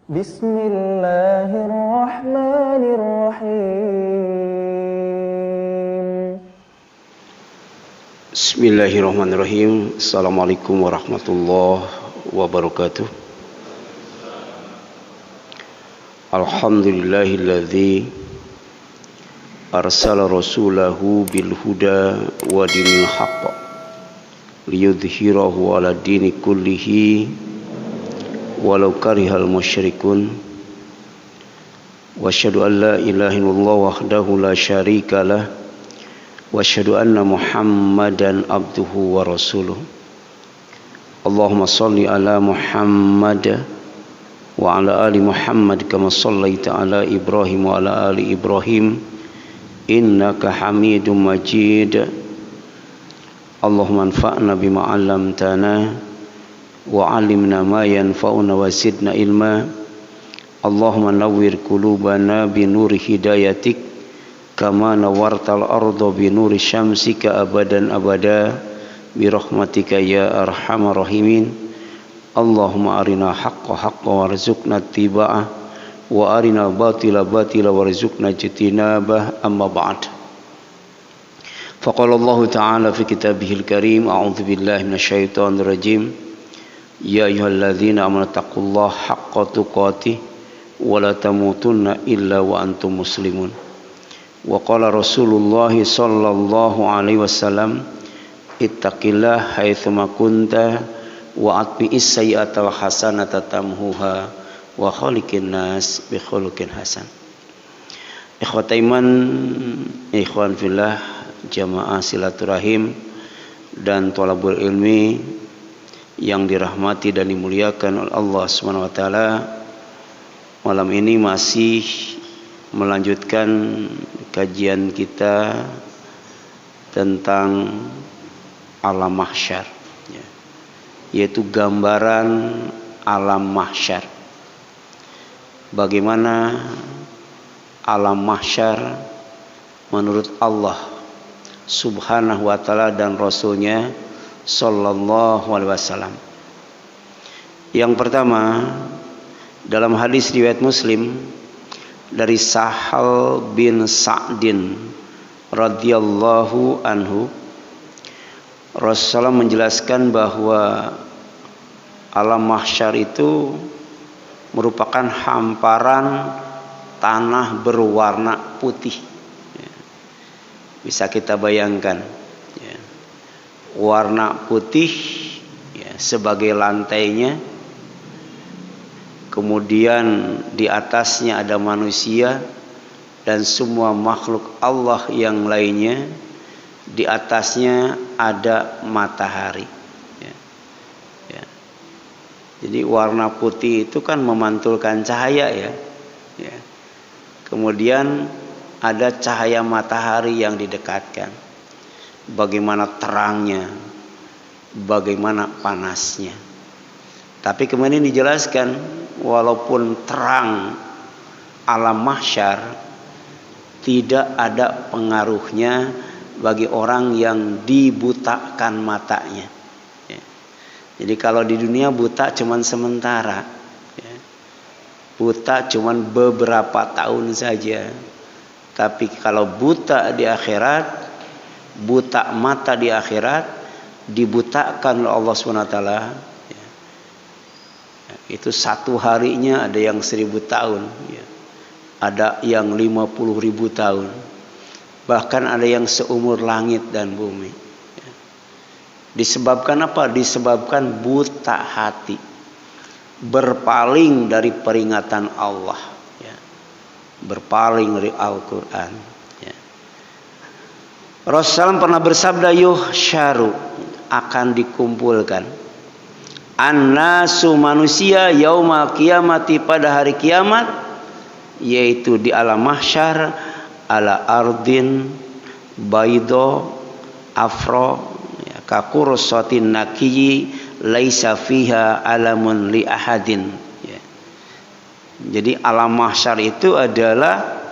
Bismillahirrahmanirrahim. Bismillahirrahmanirrahim. Assalamualaikum warahmatullahi wabarakatuh. Alhamdulillahilladzi arsala rasulahu bil huda wa dinil haqq liyudhhirahu ala dini kullihi walau karihal musyrikun. Wa asyhadu an la ilaha illallah wahdahu la syarikalah wa asyhadu anna Muhammadan abduhu wa rasuluh. Allahumma shalli ala Muhammad wa ala ali Muhammad kama shallaita ala Ibrahim wa ala ali Ibrahim innaka Hamidum Majid. Allahumma anfa'na bima 'allamtana wa 'allimna ma yanfa'una wa zidna ilma. Allahumma nawwir qulubana bi nuri hidayatik kama nawartal arda bi nuri syamsika abadan abada bi rahmatika ya arhamar rahimin. Allahumma arina haqqa haqqa warzuqna ittiba'ah wa arina batila batila warzuqna ijtinabah. Amma ba'd. Faqala Allah ta'ala fi kitabihil karim, a'udzu billahi minasyaitonir rajim. Ya ayyuhalladzina amanu taqullaha haqqa tuqatih wa la tamutunna illa wa antum muslimun. Wa qala Rasulullah sallallahu alaihi wasallam, ittaqillaha haitsuma kunta wa atbi'is sayyi'atal hasanata tamhuha wa khaliqin nas bi khuluqin hasan. Ikhwat iman, ikhwan fillah, jamaah silaturahim dan thalabul ilmi yang dirahmati dan dimuliakan oleh Allah Subhanahu wa taala. Malam ini masih melanjutkan kajian kita tentang alam mahsyar, yaitu gambaran alam mahsyar. Bagaimana alam mahsyar menurut Allah Subhanahu wa taala dan Rasulnya sallallahu alaihi wasallam. Yang pertama, dalam hadis riwayat Muslim dari Sahal bin Sa'din radhiyallahu anhu, Rasulullah menjelaskan bahwa alam mahsyar itu merupakan hamparan tanah berwarna putih. Bisa kita bayangkan, warna putih sebagai lantainya, kemudian di atasnya ada manusia dan semua makhluk Allah yang lainnya, di atasnya ada matahari. Jadi warna putih itu kan memantulkan cahaya ya. Kemudian ada cahaya matahari yang didekatkan. Bagaimana terangnya, bagaimana panasnya. Tapi kemudian dijelaskan, walaupun terang alam mahsyar, tidak ada pengaruhnya bagi orang yang dibutakan matanya. Jadi kalau di dunia buta cuman sementara, buta cuman beberapa tahun saja. Tapi kalau buta di akhirat, buta mata di akhirat, dibutakan oleh Allah SWT, itu satu harinya ada yang 1000 tahun, ada yang 50.000 tahun, bahkan ada yang seumur langit dan bumi. Disebabkan apa? Disebabkan buta hati, berpaling dari peringatan Allah, berpaling dari Al-Quran. Rasulullah pernah bersabda, yuhsyaru, akan dikumpulkan an-nasu, manusia, yaumal qiyamati, pada hari kiamat, yaitu di alam mahsyar, ala ardin baido afro kakursatin nakiyi laisa fiha alamun li ahadin. Jadi alam mahsyar itu adalah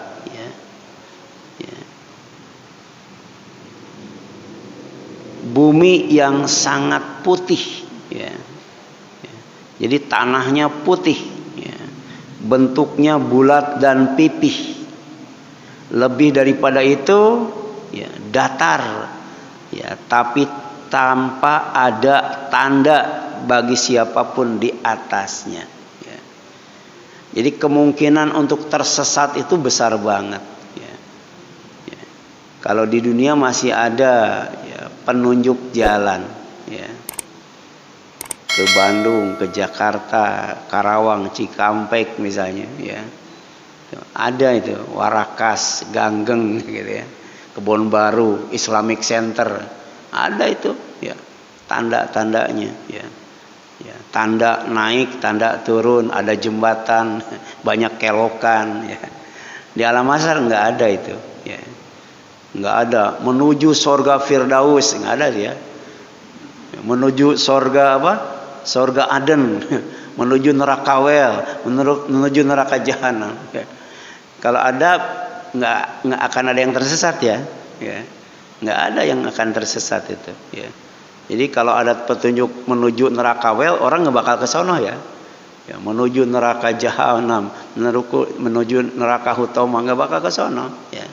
bumi yang sangat putih, Jadi tanahnya putih, bentuknya bulat dan pipih. Lebih daripada itu ya datar ya, tapi tanpa ada tanda bagi siapapun di atasnya ya. Jadi kemungkinan untuk tersesat itu besar banget ya. Ya. Kalau di dunia masih ada ya, penunjuk jalan ya, ke Bandung, ke Jakarta, Karawang, Cikampek misalnya ya, ada itu Warakas, Ganggeng gitu ya, Kebon Baru, Islamic Center, ada itu ya tanda-tandanya ya. Ya, tanda naik, tanda turun, ada jembatan, banyak kelokan ya. Di Alam Mahsyar nggak ada itu ya, nggak ada menuju sorga Firdaus, nggak ada dia. Menuju sorga apa? Sorga Aden, menuju neraka Wel, menuju neraka Jahanam. Ya. Kalau ada nggak akan ada yang tersesat ya, nggak ada yang akan tersesat itu. Ya. Jadi kalau ada petunjuk menuju neraka Wel, orang nggak bakal ke sono ya. Ya, menuju neraka Jahanam, menuju neraka Hutama nggak bakal ke sono. Ya.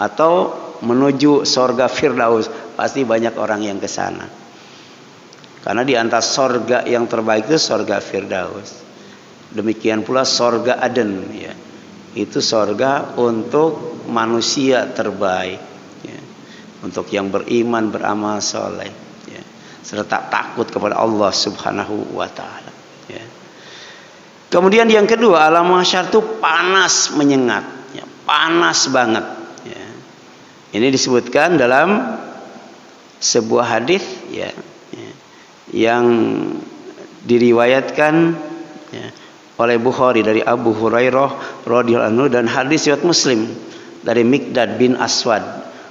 Atau menuju sorga Firdaus, pasti banyak orang yang ke sana. Karena di antara sorga yang terbaik itu sorga Firdaus. Demikian pula sorga Aden ya. Itu sorga untuk manusia terbaik ya. Untuk yang beriman, beramal soleh ya. Serta takut kepada Allah Subhanahu wa ta'ala ya. Kemudian yang kedua, Alam Mahsyar itu panas menyengat ya. Panas banget ya. Ini disebutkan dalam sebuah hadis ya, yang diriwayatkan ya, oleh Bukhari dari Abu Hurairah radhiyallahu anhu, dan hadis riwayat Muslim dari Miqdad bin Aswad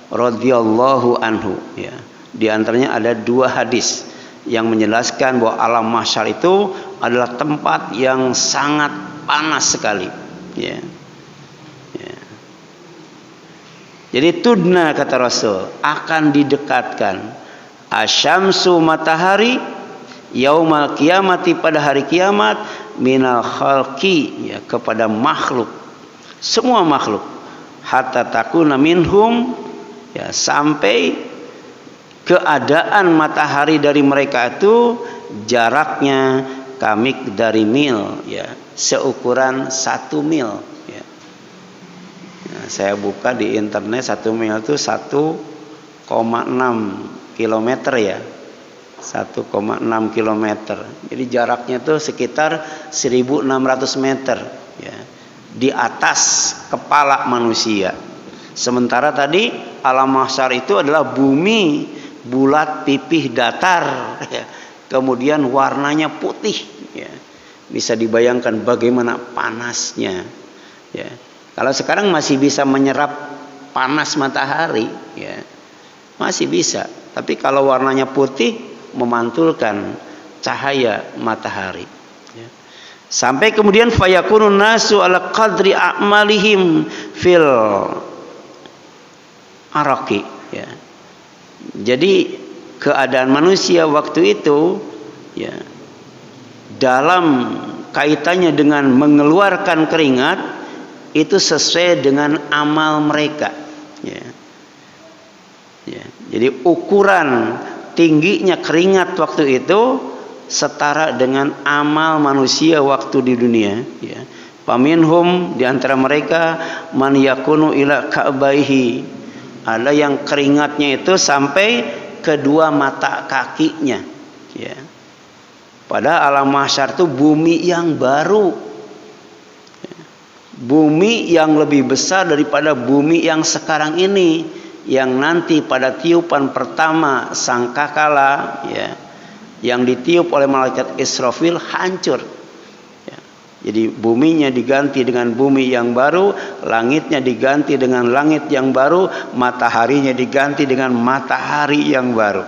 radhiyallahu anhu ya. Di antaranya ada dua hadis yang menjelaskan bahwa Alam Mahsyar itu adalah tempat yang sangat panas sekali ya. Ya. Jadi tudna, kata Rasul, akan didekatkan asyamsu, matahari, yaumal kiamati, pada hari kiamat, minal khalqi ya, kepada makhluk, semua makhluk, hatta takuna minhum ya, sampai keadaan matahari dari mereka itu jaraknya kamik dari mil ya, seukuran 1 mil ya. Nah, saya buka di internet 1 mil itu 1,6 kilometer ya, 1,6 kilometer. Jadi jaraknya itu sekitar 1.600 meter ya, di atas kepala manusia. Sementara tadi Alam Mahsyar itu adalah bumi bulat, pipih, datar ya. Kemudian warnanya putih ya. Bisa dibayangkan bagaimana panasnya ya. Kalau sekarang masih bisa menyerap panas matahari ya, masih bisa. Tapi kalau warnanya putih, memantulkan cahaya matahari ya. Sampai kemudian fayakunun nasu ala qadri a'malihim fil araqi ya. Jadi keadaan manusia waktu itu ya, dalam kaitannya dengan mengeluarkan keringat itu sesuai dengan amal mereka ya. Ya, jadi ukuran tingginya keringat waktu itu setara dengan amal manusia waktu di dunia ya. Paminhum, di antara mereka, man yakunu ila ka'baihi, ada yang keringatnya itu sampai kedua mata kakinya ya. Pada Alam Mahsyar itu bumi yang baru ya. Bumi yang lebih besar daripada bumi yang sekarang ini, yang nanti pada tiupan pertama sangkakala ya, yang ditiup oleh malaikat Israfil hancur ya. Jadi buminya diganti dengan bumi yang baru, langitnya diganti dengan langit yang baru, mataharinya diganti dengan matahari yang baru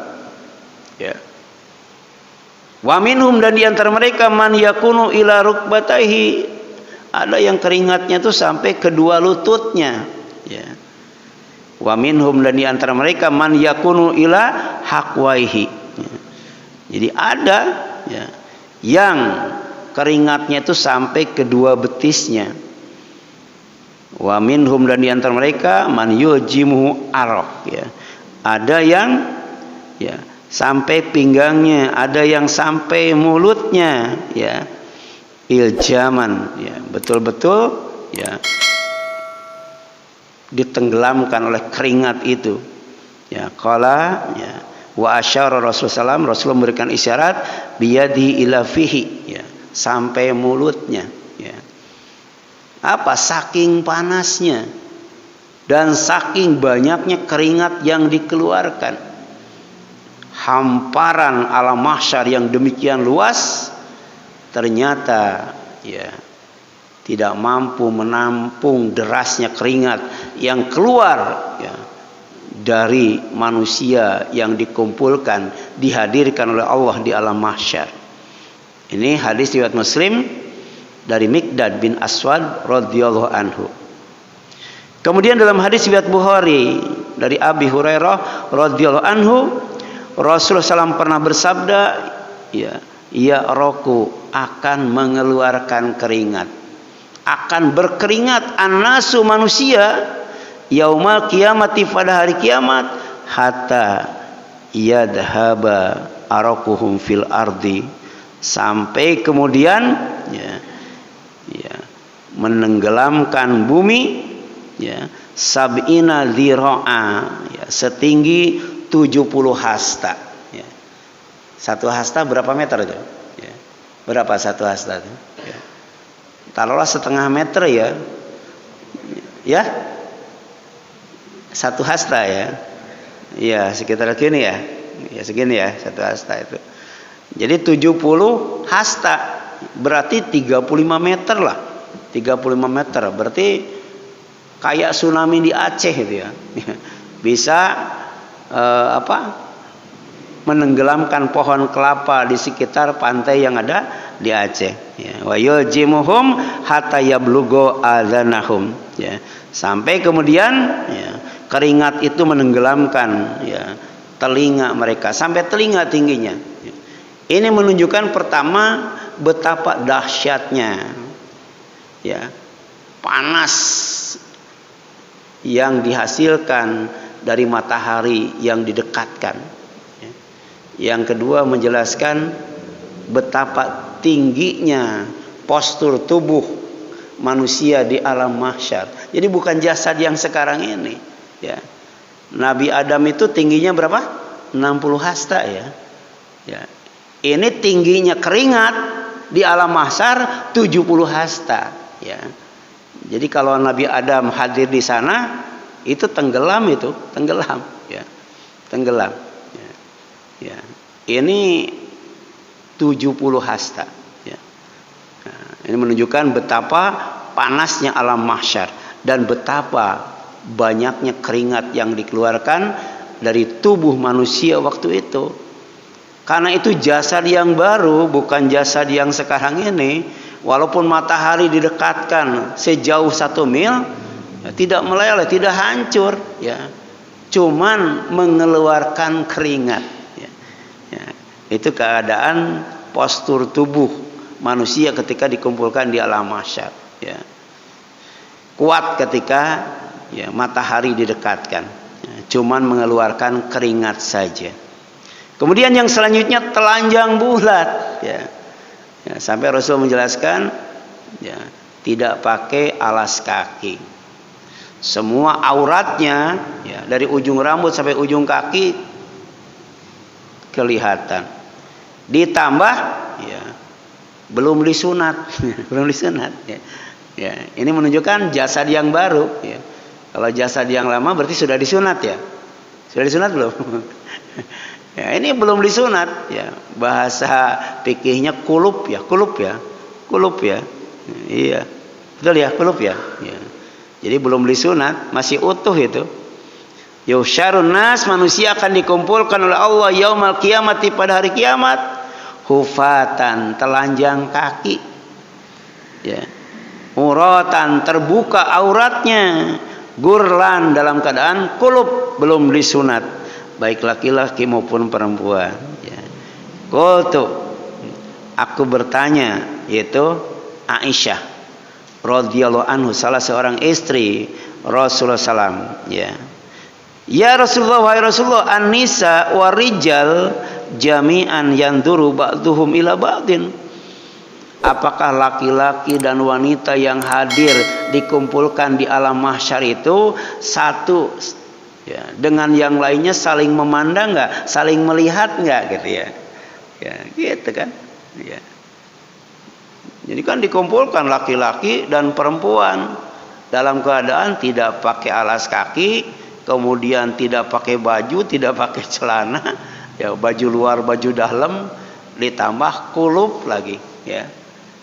ya. Wa minhum, dan di antara mereka, man yakunu ila rukbataihi, ada yang keringatnya itu sampai kedua lututnya ya. Wa minhum, dan di antara mereka, man yakunu ila haqwaihi ya. Jadi ada ya, yang keringatnya itu sampai kedua betisnya. Wa minhum, dan di antara mereka man yujimu arok, ya. Ada yang ya sampai pinggangnya, ada yang sampai mulutnya, ya. Iljaman, ya, betul-betul ya ditenggelamkan oleh keringat itu. Ya, qala, ya, wa asyara Rasulullah SAW, Rasulullah memberikan isyarat biyadi ila fihi, ya, sampai mulutnya, ya. Apa? Saking panasnya dan saking banyaknya keringat yang dikeluarkan, hamparan alam mahsyar yang demikian luas ternyata ya tidak mampu menampung derasnya keringat yang keluar, ya, dari manusia yang dikumpulkan, dihadirkan oleh Allah di alam mahsyar. Ini hadis riwayat Muslim dari Miqdad bin Aswad radhiyallahu anhu. Kemudian dalam hadis riwayat Bukhari dari Abi Hurairah radhiyallahu anhu, Rasulullah SAW pernah bersabda, ya roku akan mengeluarkan keringat, akan berkeringat annasu manusia yaumal kiamati pada hari kiamat hatta yadhaba arakuhum fil ardi, sampai kemudian menenggelamkan bumi, ya, sab'ina dhira'a, ya, setinggi 70 hasta, ya. Satu hasta berapa meter itu? Ya. Berapa satu hasta itu? Ya. Taruhlah setengah meter, ya. Ya. Satu hasta, ya. Ya, sekitar segini, ya. Ya, segini, ya, satu hasta itu. Jadi 70 hasta berarti 35 meter lah. 35 meter berarti kayak tsunami di Aceh itu, ya. Bisa menenggelamkan pohon kelapa di sekitar pantai yang ada di Aceh, ya. Wa yujimuhum hatta yablughu adzanahum, ya. Sampai kemudian, ya, keringat itu menenggelamkan, ya, telinga mereka sampai telinga tingginya, ya. Ini menunjukkan pertama betapa dahsyatnya, ya, panas yang dihasilkan dari matahari yang didekatkan. Yang kedua menjelaskan betapa tingginya postur tubuh manusia di alam mahsyar. Jadi bukan jasad yang sekarang ini, ya. Nabi Adam itu tingginya berapa? 60 hasta, ya. Ya. Ini tingginya keringat di alam mahsyar 70 hasta, ya. Jadi kalau Nabi Adam hadir di sana itu tenggelam, ya. Tenggelam, ya. Ya. Ini 70 hasta, ya. Nah, ini menunjukkan betapa panasnya alam mahsyar dan betapa banyaknya keringat yang dikeluarkan dari tubuh manusia waktu itu. Karena itu jasad yang baru, bukan jasad yang sekarang ini. Walaupun matahari didekatkan sejauh 1 mil, ya, tidak meleleh, tidak hancur, ya. Cuman mengeluarkan keringat, ya. Ya. Itu keadaan postur tubuh manusia ketika dikumpulkan di alam mahsyar, ya. Kuat ketika, ya, matahari didekatkan, ya, cuman mengeluarkan keringat saja. Kemudian yang selanjutnya telanjang bulat, ya. Ya, sampai Rasul menjelaskan, ya, tidak pakai alas kaki. Semua auratnya, ya, dari ujung rambut sampai ujung kaki kelihatan. Ditambah, ya, belum disunat, belum disunat, ya. Ya, ini menunjukkan jasad yang baru, ya. Kalau jasad yang lama berarti sudah disunat, ya. Sudah disunat belum? Ya, ini belum disunat, ya. Bahasa fikihnya kulub, ya, kulub, ya. Kulub, ya. Iya. Betul, ya, kulub, ya. Ya. Jadi belum disunat, masih utuh itu. Yusyarun nas, manusia akan dikumpulkan oleh Allah yaumal qiyamati pada hari kiamat hufatan, telanjang kaki, ya. Uratan, terbuka auratnya, gurlan, dalam keadaan kulub, belum disunat, baik laki-laki maupun perempuan, ya. Qultu, aku bertanya, yaitu Aisyah radhiyallahu anhu, salah seorang istri Rasulullah SAW. Ya Rasulullah, wahai Rasulullah, an-nisa warijal jami'an yanduru ba'duhum ila ba'din. Apakah laki-laki dan wanita yang hadir dikumpulkan di alam mahsyar itu satu dengan yang lainnya saling memandang nggak, saling melihat nggak, gitu ya, gitu kan, Jadi kan dikumpulkan laki-laki dan perempuan dalam keadaan tidak pakai alas kaki, kemudian tidak pakai baju, tidak pakai celana, baju luar, baju dalam, ditambah kulub lagi,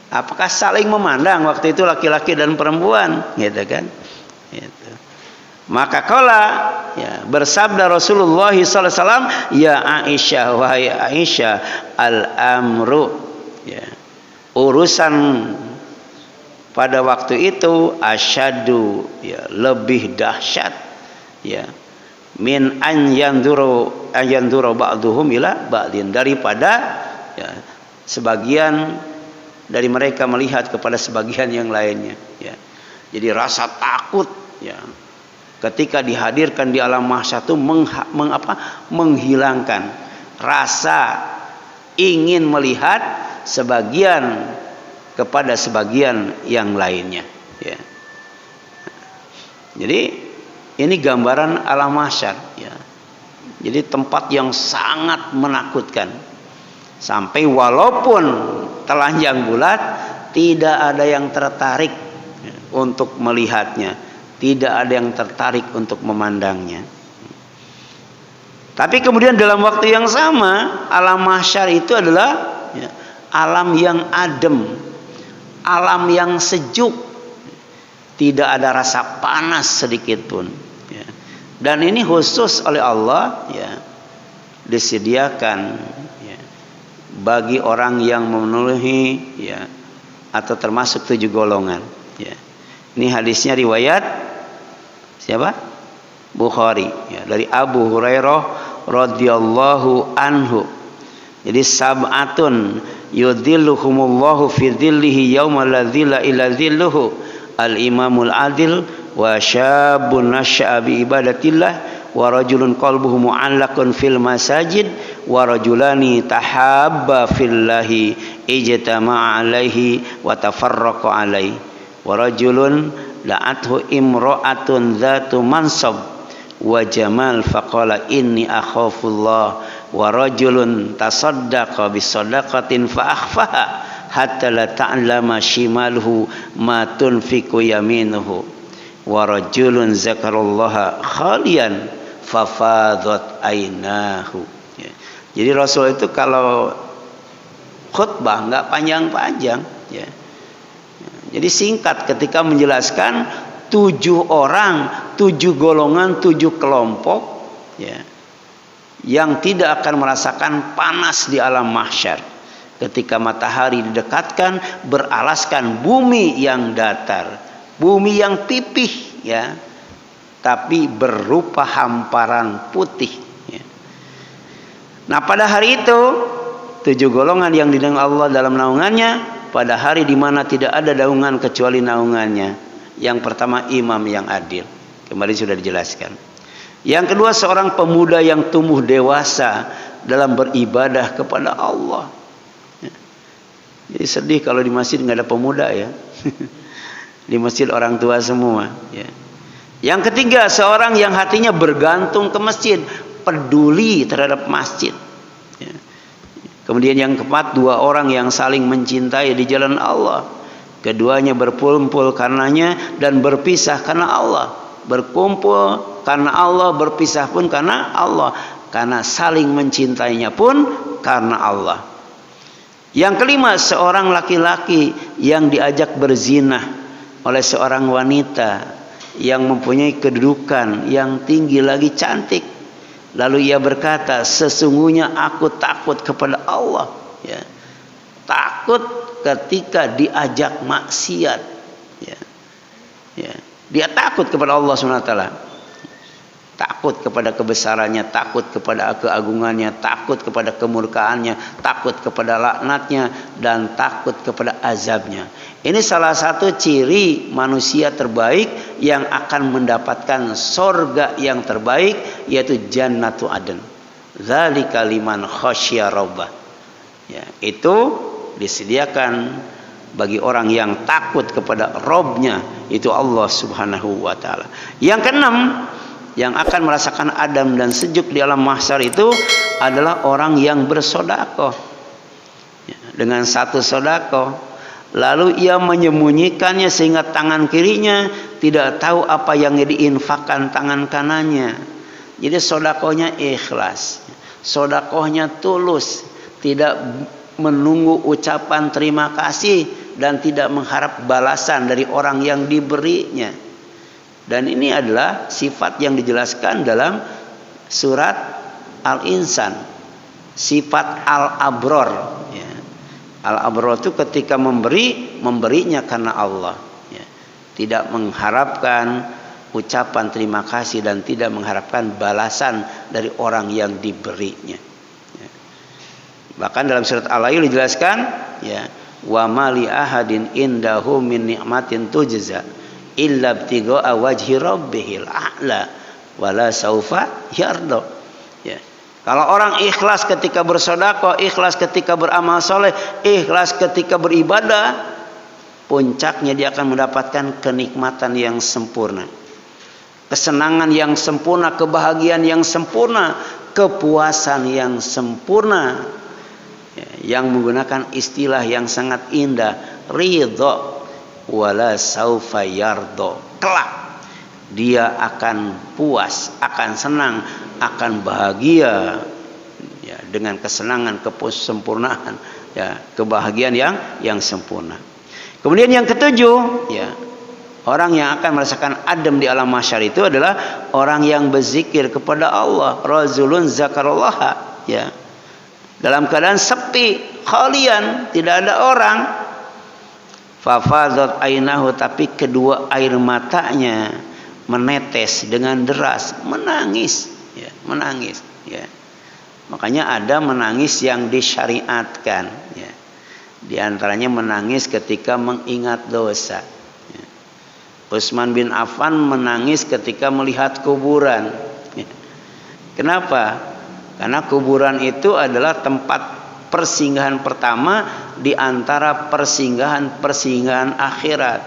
Apakah saling memandang waktu itu laki-laki dan perempuan, gitu kan? Gitu. Maka kala bersabda Rasulullah SAW, ya Aisyah, wahai Aisyah, al-amru, urusan pada waktu itu asyadu, lebih dahsyat, min an yanduru ba'duhum ila ba'din, daripada sebagian dari mereka melihat kepada sebagian yang lainnya. Jadi rasa takut ketika dihadirkan di alam mahsyar itu menghilangkan rasa ingin melihat sebagian kepada sebagian yang lainnya. Jadi ini gambaran alam mahsyar. Jadi tempat yang sangat menakutkan. Sampai walaupun telanjang bulat, tidak ada yang tertarik untuk melihatnya, tidak ada yang tertarik untuk memandangnya. Tapi kemudian dalam waktu yang sama, alam mahsyar itu adalah alam yang adem, alam yang sejuk, tidak ada rasa panas sedikit pun. Dan ini khusus oleh Allah disediakan bagi orang yang memenuhi atau termasuk 7 golongan. Ini hadisnya riwayat siapa? Bukhari, dari Abu Hurairah radhiyallahu anhu. Jadi sab'atun yudhilluhumullahu fi dhillihi yauma la dhilla illa dhilluhu, al-imamul adil wa syabun nasya'a bi ibadatillah wa rajulun qalbuhu mu'allaqun fil masajid wa rajulani tahabba fillahi ijtama'a alaihi wa tafarraqa alaihi wa rajulun la'athu imra'atun dhatu mansab wa jamal faqala inni akhafullah wa rajulun tasaddaqa bisadaqatin fa akhfaha hatta la ta'lama shimaluhu ma tunfiqu yaminuhu wa rajulun zakarallaha khalian fa fadat ainahu. Jadi Rasul itu kalau khutbah nggak panjang-panjang, Jadi singkat ketika menjelaskan 7 orang, 7 golongan, 7 kelompok, yang tidak akan merasakan panas di alam mahsyar ketika matahari didekatkan beralaskan bumi yang datar, bumi yang pipih, tapi berupa hamparan putih. Nah pada hari itu 7 golongan yang didengar Allah dalam naungannya, pada hari di mana tidak ada naungan kecuali naungannya. Yang pertama imam yang adil, kemarin sudah dijelaskan. Yang kedua seorang pemuda yang tumbuh dewasa dalam beribadah kepada Allah. Jadi sedih kalau di masjid nggak ada pemuda ya. Di masjid orang tua semua. Yang ketiga seorang yang hatinya bergantung ke masjid, peduli terhadap masjid. Kemudian yang keempat 2 orang yang saling mencintai di jalan Allah. Keduanya berkumpul karenanya dan berpisah karena Allah. Berkumpul karena Allah, berpisah pun karena Allah. Karena saling mencintainya pun karena Allah. Yang kelima seorang laki-laki yang diajak berzinah oleh seorang wanita yang mempunyai kedudukan yang tinggi lagi cantik. Lalu ia berkata, sesungguhnya aku takut kepada Allah. Takut ketika diajak maksiat. Dia takut kepada Allah SWT. Takut kepada kebesarannya, takut kepada keagungannya, takut kepada kemurkaannya, takut kepada laknatnya, dan takut kepada azabnya. Ini salah satu ciri manusia terbaik yang akan mendapatkan sorga yang terbaik, yaitu Jannatu Aden. Dzalika liman khasyya rabbah. Ya, itu disediakan bagi orang yang takut kepada Rabbnya, itu Allah Subhanahu wa taala. Yang keenam, yang akan merasakan adem dan sejuk di alam mahsyar itu adalah orang yang bersedekah. Ya, dengan satu sedekah, lalu ia menyembunyikannya sehingga tangan kirinya tidak tahu apa yang diinfakkan tangan kanannya. Jadi sedekahnya ikhlas, sedekahnya tulus, tidak menunggu ucapan terima kasih dan tidak mengharap balasan dari orang yang diberinya. Dan ini adalah sifat yang dijelaskan dalam surat Al-Insan, sifat Al-Abror. Ya. Al-Abror itu ketika memberinya karena Allah. Ya. Tidak mengharapkan ucapan terima kasih dan tidak mengharapkan balasan dari orang yang diberinya. Ya. Bahkan dalam surat Al-Ayyul dijelaskan, ya, wa ma li ahadin indahu min ni'matin tujza illa ibtigha'a wajhi rabbihil a'la wala saufa yarda. Ya. Kalau orang ikhlas ketika bersedekah, ikhlas ketika beramal soleh, ikhlas ketika beribadah, puncaknya dia akan mendapatkan kenikmatan yang sempurna, kesenangan yang sempurna, kebahagiaan yang sempurna, kepuasan yang sempurna. Ya, yang menggunakan istilah yang sangat indah, ridho wala saufa yardo. Kelak dia akan puas, akan senang, akan bahagia, ya, dengan kesenangan, kesempurnaan, ya, kebahagiaan yang sempurna. Kemudian yang ketujuh, ya, orang yang akan merasakan adem di alam mahsyar itu adalah orang yang berzikir kepada Allah, rajulun zakarallaha, ya, dalam keadaan sepi, khalian, tidak ada orang. Fafadat ainahu, tapi kedua air matanya menetes dengan deras, menangis, ya, menangis, ya. Makanya ada menangis yang disyariatkan, ya. Di antaranya menangis ketika mengingat dosa. Ya. Utsman bin Affan menangis ketika melihat kuburan. Ya. Kenapa? Karena kuburan itu adalah tempat persinggahan pertama di antara persinggahan akhirat.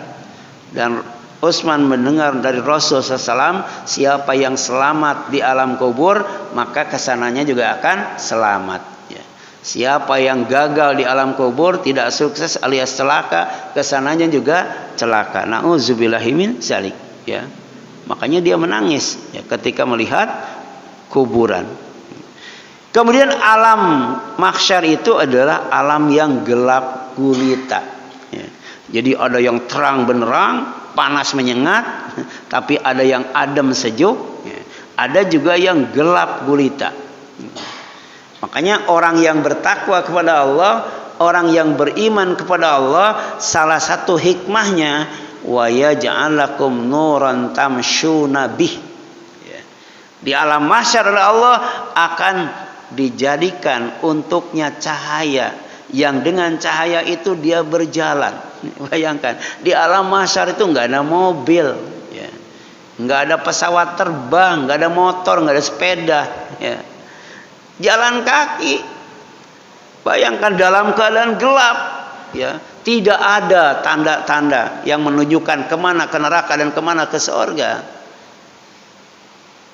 Dan Utsman mendengar dari Rasulullah SAW, siapa yang selamat di alam kubur maka kesananya juga akan selamat. Ya. Siapa yang gagal di alam kubur, tidak sukses alias celaka, kesananya juga celaka. Nauzubillahi min dzalik. Ya. Makanya dia menangis, ya, ketika melihat kuburan. Kemudian alam mahsyar itu adalah alam yang gelap gulita. Ya. Jadi ada yang terang benderang, panas menyengat, tapi ada yang adem sejuk, ya. Ada juga yang gelap gulita. Makanya orang yang bertakwa kepada Allah, orang yang beriman kepada Allah, salah satu hikmahnya wa yaj'al lakum nuran tamshuna bih. Ya. Di alam mahsyar Allah akan dijadikan untuknya cahaya yang dengan cahaya itu dia berjalan. Bayangkan di alam mahsyar itu nggak ada mobil, ya, nggak ada pesawat terbang, nggak ada motor, nggak ada sepeda, ya. Jalan kaki. Bayangkan dalam keadaan gelap, ya, tidak ada tanda-tanda yang menunjukkan kemana ke neraka dan kemana ke surga.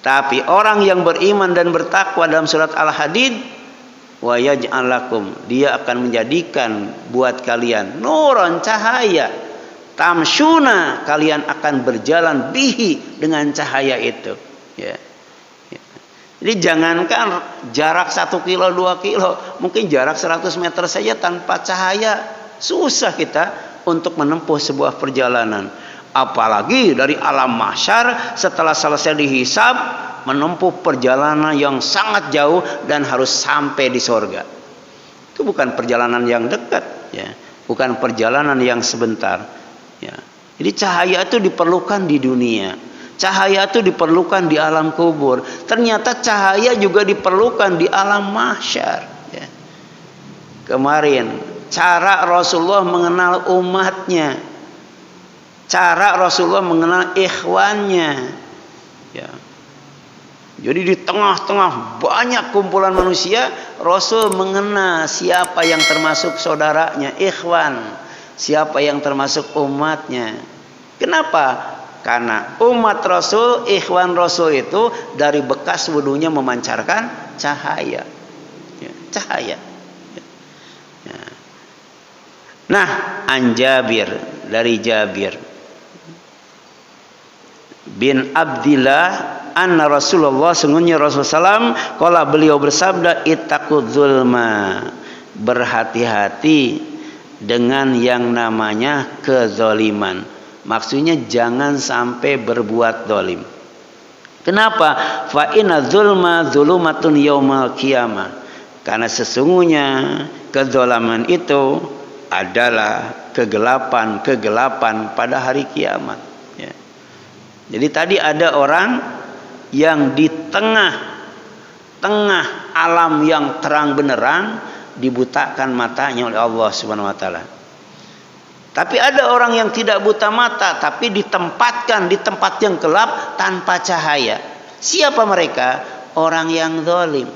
Tapi orang yang beriman dan bertakwa dalam surat Al-Hadid, wa yaj'al lakum, dia akan menjadikan buat kalian nuron, cahaya, tamsyuna, kalian akan berjalan bihi, dengan cahaya itu. Ya. Ya. Jadi jangankan jarak 1 kilo 2 kilo, mungkin jarak 100 meter saja tanpa cahaya susah kita untuk menempuh sebuah perjalanan. Apalagi dari alam mahsyar setelah selesai dihisab, menempuh perjalanan yang sangat jauh dan harus sampai di sorga. Itu bukan perjalanan yang dekat, ya, bukan perjalanan yang sebentar. Ya. Jadi cahaya itu diperlukan di dunia. Cahaya itu diperlukan di alam kubur. Ternyata cahaya juga diperlukan di alam mahsyar. Ya. Kemarin cara Rasulullah mengenal umatnya, cara Rasulullah mengenal ikhwannya. Ya. Jadi di tengah-tengah banyak kumpulan manusia, Rasul mengenal siapa yang termasuk saudaranya, ikhwan, siapa yang termasuk umatnya. Kenapa? Karena umat Rasul, ikhwan Rasul itu dari bekas wudunya memancarkan cahaya. Ya, cahaya. Ya. Nah, an Jabir, dari Jabir bin Abdillah anna Rasulullah, sungguhnya Rasulullah SAW, kala beliau bersabda, ittaqud zulma, berhati-hati dengan yang namanya kezaliman. Maksudnya jangan sampai berbuat zalim. Kenapa? Fa inna zulma zulumatun yaumal qiyamah. Karena sesungguhnya kezaliman itu adalah kegelapan pada hari kiamat. Ya. Jadi tadi ada orang yang di tengah alam yang terang benderang dibutakan matanya oleh Allah Subhanahu wa taala. Tapi ada orang yang tidak buta mata tapi ditempatkan di tempat yang gelap tanpa cahaya. Siapa mereka? Orang yang zalim.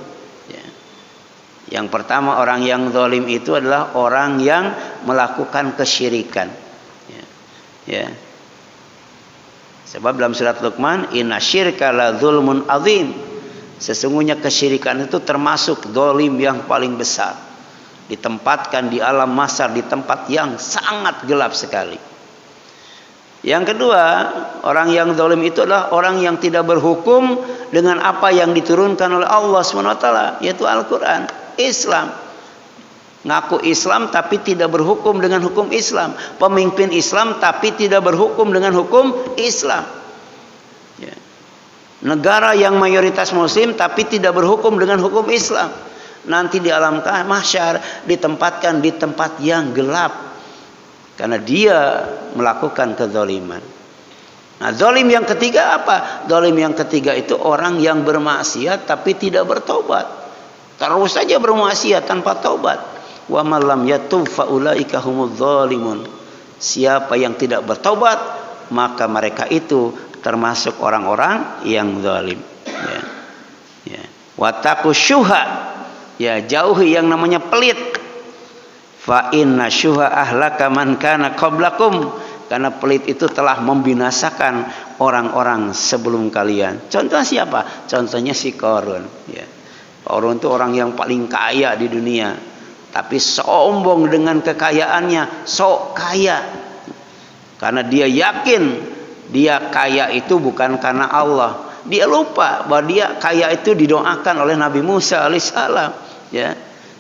Ya. Yang pertama, orang yang zalim itu adalah orang yang melakukan kesyirikan. Ya. Ya. Sebab dalam surat Luqman, inna syirka la zulmun azim. Sesungguhnya kesyirikan itu termasuk zalim yang paling besar. Ditempatkan di alam mahsyar, di tempat yang sangat gelap sekali. Yang kedua, orang yang zalim itu adalah orang yang tidak berhukum dengan apa yang diturunkan oleh Allah SWT, yaitu Al-Quran, Islam. Ngaku Islam tapi tidak berhukum dengan hukum Islam. Pemimpin Islam tapi tidak berhukum dengan hukum Islam. Ya. Negara yang mayoritas muslim tapi tidak berhukum dengan hukum Islam. Nanti di alam mahsyar ditempatkan di tempat yang gelap karena dia melakukan kezaliman. Nah, zalim yang ketiga apa? Zalim yang ketiga itu orang yang bermaksiat tapi tidak bertobat. Terus saja bermaksiat tanpa taubat. Wa man lam yatub fa ulaika humudz zalimun. Siapa yang tidak bertobat, maka mereka itu termasuk orang-orang yang zalim. Ya. Ya. Wattaqu syuha. Ya, jauhi yang namanya pelit. Fa inna syuha ahlaka man kana qablakum. Karena pelit itu telah membinasakan orang-orang sebelum kalian. Contohnya siapa? Contohnya si Qarun. Ya. Qarun itu orang yang paling kaya di dunia. Tapi sombong dengan kekayaannya. Sok kaya. Karena dia yakin dia kaya itu bukan karena Allah. Dia lupa bahwa dia kaya itu didoakan oleh Nabi Musa alaihissalam. Ya,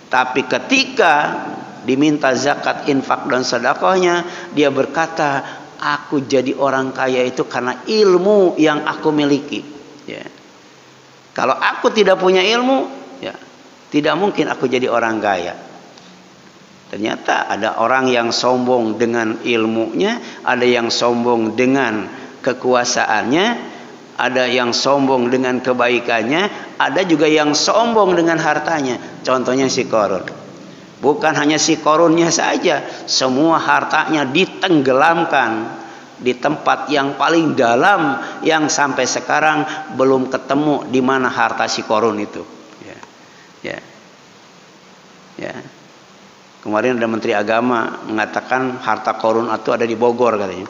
tapi ketika diminta zakat, infak dan sedekahnya, dia berkata, aku jadi orang kaya itu karena ilmu yang aku miliki. Ya. Kalau aku tidak punya ilmu, ya, tidak mungkin aku jadi orang kaya. Ternyata ada orang yang sombong dengan ilmunya, ada yang sombong dengan kekuasaannya, ada yang sombong dengan kebaikannya, ada juga yang sombong dengan hartanya. Contohnya si Qarun. Bukan hanya si Qarunnya saja, semua hartanya ditenggelamkan di tempat yang paling dalam yang sampai sekarang belum ketemu di mana harta si Qarun itu. Ya. Ya. Ya. Kemarin ada Menteri Agama mengatakan harta Qarun itu ada di Bogor katanya.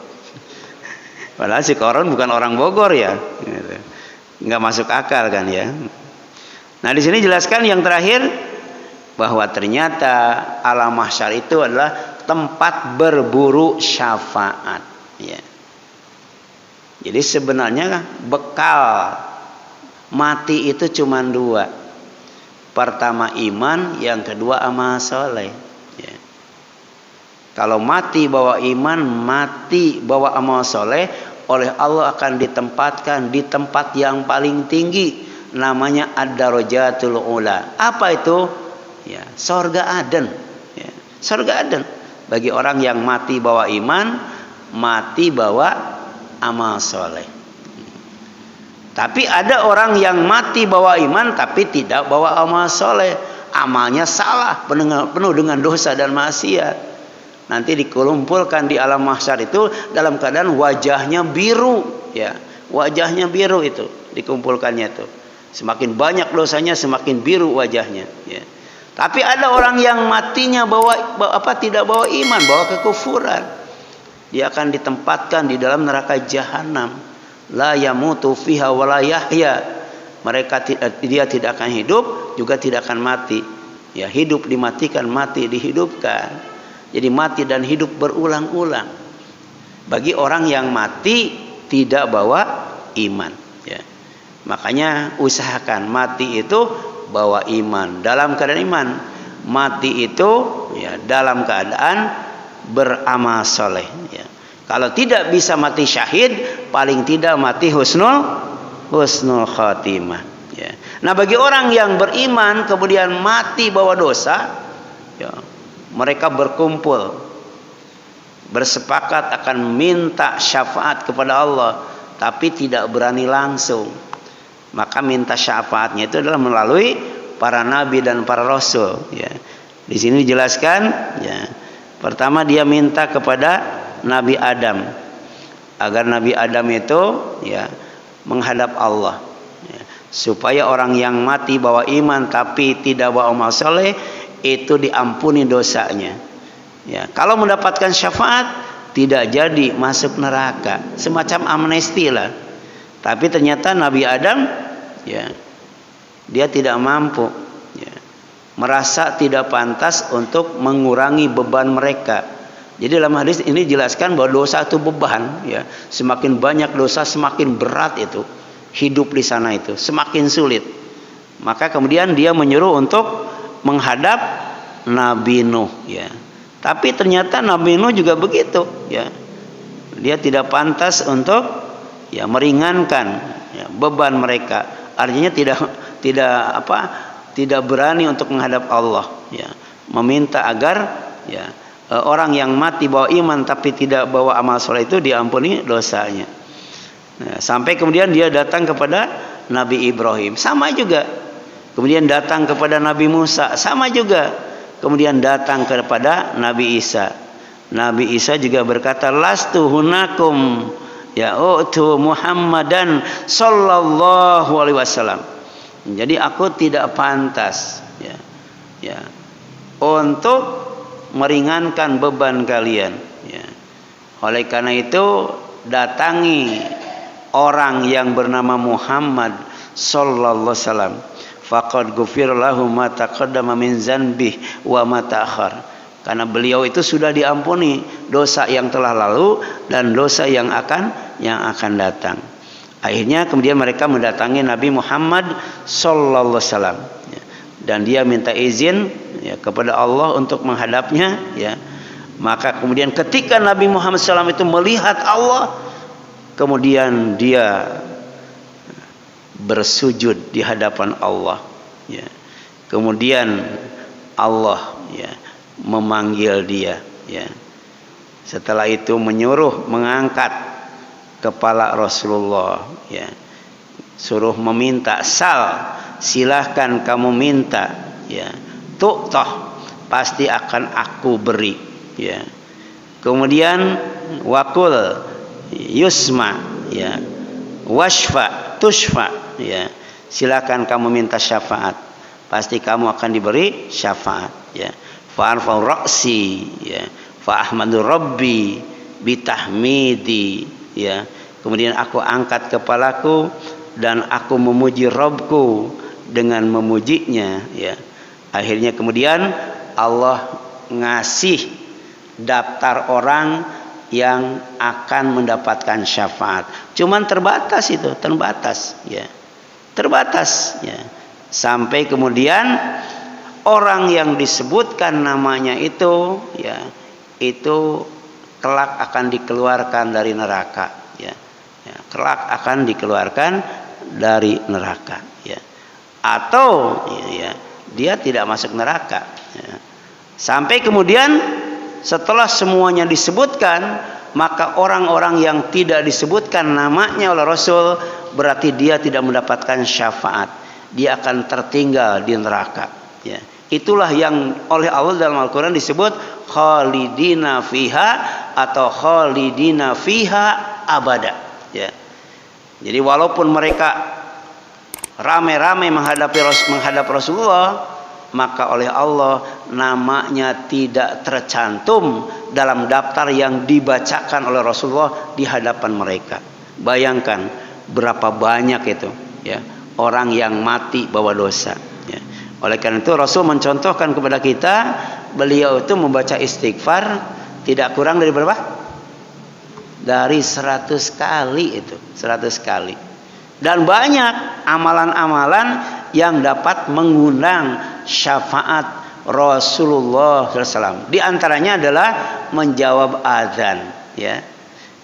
Padahal si Qarun bukan orang Bogor ya, nggak masuk akal kan ya. Nah di sini jelaskan yang terakhir bahwa ternyata alam mahsyar itu adalah tempat berburu syafaat. Ya. Jadi sebenarnya bekal mati itu cuma dua. Pertama iman, yang kedua amal soleh. Ya. Kalau mati bawa iman, mati bawa amal soleh, oleh Allah akan ditempatkan di tempat yang paling tinggi, namanya ad-darajatul ula. Apa itu? Ya, surga Aden. Ya, surga Aden bagi orang yang mati bawa iman, mati bawa amal soleh. Tapi ada orang yang mati bawa iman tapi tidak bawa amal soleh. Amalnya salah, penuh dengan dosa dan maksiat. Nanti dikumpulkan di alam mahsyar itu dalam keadaan wajahnya biru, ya. Wajahnya biru itu dikumpulkannya itu. Semakin banyak dosanya semakin biru wajahnya, ya. Tapi ada orang yang matinya tidak bawa iman, bawa kekufuran. Dia akan ditempatkan di dalam neraka jahanam. La yamutu fiha wa la yahya. Dia tidak akan hidup, juga tidak akan mati. Ya, hidup dimatikan, mati dihidupkan. Jadi mati dan hidup berulang-ulang. Bagi orang yang mati tidak bawa iman, ya. Makanya usahakan mati itu bawa iman, dalam keadaan iman. Mati itu ya dalam keadaan beramal soleh, ya. Kalau tidak bisa mati syahid, paling tidak mati husnul khatimah, ya. Nah, bagi orang yang beriman kemudian mati bawa dosa, ya, mereka berkumpul bersepakat akan minta syafaat kepada Allah, tapi tidak berani langsung. Maka minta syafaatnya itu adalah melalui para nabi dan para rasul, ya. Di sini dijelaskan, ya. Pertama dia minta kepada Nabi Adam agar Nabi Adam itu, ya, menghadap Allah, ya. Supaya orang yang mati bawa iman tapi tidak bawa amal soleh itu diampuni dosanya, ya. Kalau mendapatkan syafaat tidak jadi masuk neraka, semacam amnesti lah. Tapi ternyata Nabi Adam, ya, dia tidak mampu, ya, merasa tidak pantas untuk mengurangi beban mereka. Jadi dalam hadis ini jelaskan bahwa dosa itu beban, ya. Semakin banyak dosa semakin berat itu hidup di sana itu, semakin sulit. Maka kemudian dia menyuruh untuk menghadap Nabi Nuh, ya. Tapi ternyata Nabi Nuh juga begitu, ya. Dia tidak pantas untuk, ya, meringankan, ya, beban mereka. Artinya tidak berani untuk menghadap Allah, ya. Meminta agar, ya, orang yang mati bawa iman tapi tidak bawa amal soleh itu diampuni dosanya. Nah, sampai kemudian dia datang kepada Nabi Ibrahim, sama juga. Kemudian datang kepada Nabi Musa, sama juga. Kemudian datang kepada Nabi Isa. Nabi Isa juga berkata, lastu hunakum, ya, utu Muhammadan sallallahu alaihi wasallam. Jadi aku tidak pantas, ya, ya, untuk meringankan beban kalian, ya. Oleh karena itu datangi orang yang bernama Muhammad sallallahu alaihi wasallam, faqad ghufira lahu ma taqaddama min zanbihi wa ma ta'akhkhar. Karena beliau itu sudah diampuni dosa yang telah lalu dan dosa yang akan datang. Akhirnya kemudian mereka mendatangi Nabi Muhammad sallallahu alaihi wasallam, ya. Dan dia minta izin, ya, kepada Allah untuk menghadapnya, ya. Maka kemudian ketika Nabi Muhammad SAW itu melihat Allah, kemudian dia bersujud di hadapan Allah, ya. Kemudian Allah, ya, memanggil dia, ya. Setelah itu menyuruh mengangkat kepala Rasulullah, ya. Suruh meminta, silahkan kamu minta, ya. Tu'tah, pasti akan aku beri, ya. Kemudian wakul yusma, ya, washfa tushfa, ya. Silakan kamu minta syafaat, pasti kamu akan diberi syafaat, ya. Fa'arfa'u ra'si, ya, fa ahmadu rabbi bitahmidi, ya. Kemudian aku angkat kepalaku dan aku memuji Rabbku dengan memujinya, ya. Akhirnya kemudian Allah ngasih daftar orang yang akan mendapatkan syafaat. Cuman terbatas itu, terbatas, ya. Terbatas, ya. Sampai kemudian orang yang disebutkan namanya itu, ya, itu kelak akan dikeluarkan dari neraka, ya. Ya, kelak akan dikeluarkan dari neraka, ya. Atau, ya, dia tidak masuk neraka, ya. Sampai kemudian setelah semuanya disebutkan, maka orang-orang yang tidak disebutkan namanya oleh Rasul berarti dia tidak mendapatkan syafaat. Dia akan tertinggal di neraka. Ya. Itulah yang oleh Allah dalam Al-Quran disebut khalidina fiha atau khalidina fiha abada. Ya. Jadi walaupun mereka ramai-ramai menghadap Rasulullah, maka oleh Allah namanya tidak tercantum dalam daftar yang dibacakan oleh Rasulullah di hadapan mereka. Bayangkan berapa banyak itu, ya, orang yang mati bawa dosa. Ya. Oleh karena itu Rasul mencontohkan kepada kita, beliau itu membaca istighfar tidak kurang dari berapa? Dari 100 kali itu, 100 kali. Dan banyak amalan-amalan yang dapat mengundang syafaat Rasulullah SAW. Di antaranya adalah menjawab azan. Ya.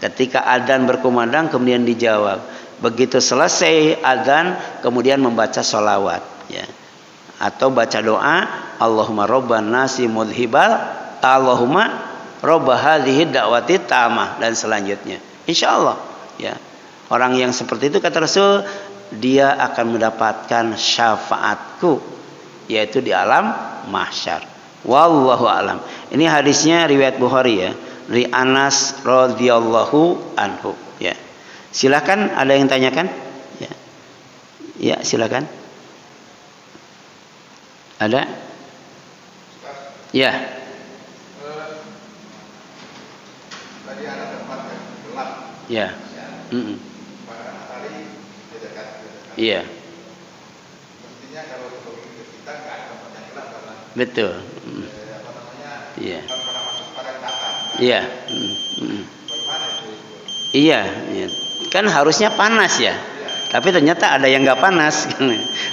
Ketika azan berkumandang kemudian dijawab. Begitu selesai azan kemudian membaca sholawat. Ya. Atau baca doa Allahumma robban nasi mudhibal Allahumma robba hadhihi da'wati tamah dan selanjutnya. Insya Allah. Ya. Orang yang seperti itu kata Rasul, dia akan mendapatkan syafaatku, yaitu di alam mahsyar. Wallahu alam. Ini hadisnya riwayat Bukhari ya, dari Anas radhiyallahu anhu. Ya, silakan ada yang tanyakan? Ya, ya silakan. Ada? Ya. Tadi ada tempat yang gelap. Ya. Iya. Mestinya kalau kita nggak ada tempat yang gelap karena betul. Iya. Pada datang. Iya. Bagaimana itu? Iya. Kan harusnya panas ya. Tapi ternyata ada yang nggak panas.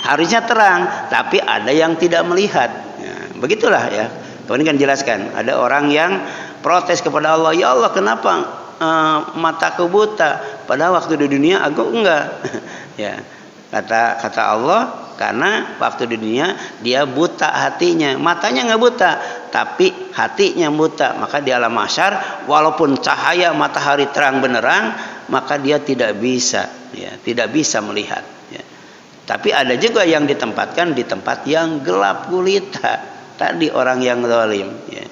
Harusnya terang, tapi ada yang tidak melihat. Ya, begitulah ya. Kemudian kan jelaskan. Ada orang yang protes kepada Allah. Ya Allah, kenapa mataku buta? Padahal waktu di dunia aku enggak. Ya. Kata Allah, karena waktu di dunia dia buta hatinya, matanya nggak buta, tapi hatinya buta. Maka di alam mahsyar, walaupun cahaya matahari terang benerang, maka dia tidak bisa, ya, tidak bisa melihat. Ya. Tapi ada juga yang ditempatkan di tempat yang gelap gulita. Tadi orang yang zalim. Ya.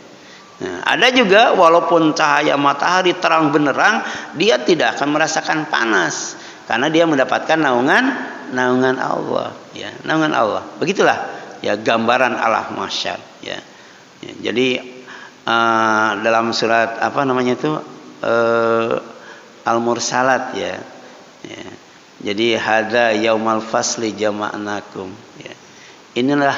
Nah, ada juga walaupun cahaya matahari terang benerang, dia tidak akan merasakan panas. Karena dia mendapatkan naungan Allah, ya, naungan Allah. Begitulah ya gambaran alam mahsyar, ya. Ya, jadi dalam surat apa namanya itu Al-Mursalat ya. Ya. Jadi hadza yaumal fasli jama'nakum, ya. Inilah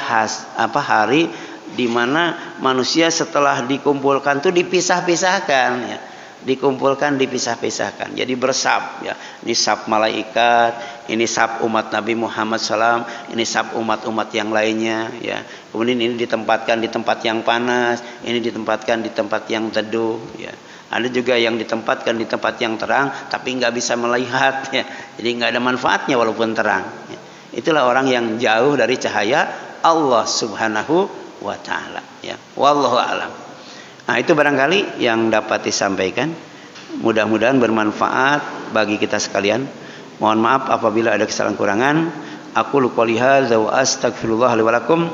hari di mana manusia setelah dikumpulkan itu dipisah-pisahkan, ya. Dikumpulkan, dipisah-pisahkan. Jadi bersab ya. Ini sab malaikat, ini sab umat Nabi Muhammad SAW, ini sab umat-umat yang lainnya ya. Kemudian ini ditempatkan di tempat yang panas, ini ditempatkan di tempat yang teduh ya. Ada juga yang ditempatkan di tempat yang terang tapi nggak bisa melihat ya. Jadi nggak ada manfaatnya walaupun terang ya. Itulah orang yang jauh dari cahaya Allah Subhanahu wa taala ya. Wallahu a'lam. Nah, itu barangkali yang dapat disampaikan. Mudah-mudahan bermanfaat bagi kita sekalian. Mohon maaf apabila ada kesalahan kurangan. Aku qouli hadza wa astaghfirullah li wa lakum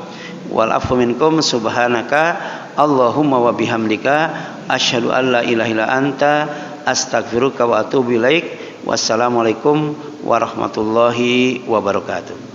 wal afu minkum subhanaka Allahumma wa bihamdika asyhadu an la ilaha illa anta astaghfiruka wa atubu ilaik. Wassalamualaikum warahmatullahi wabarakatuh.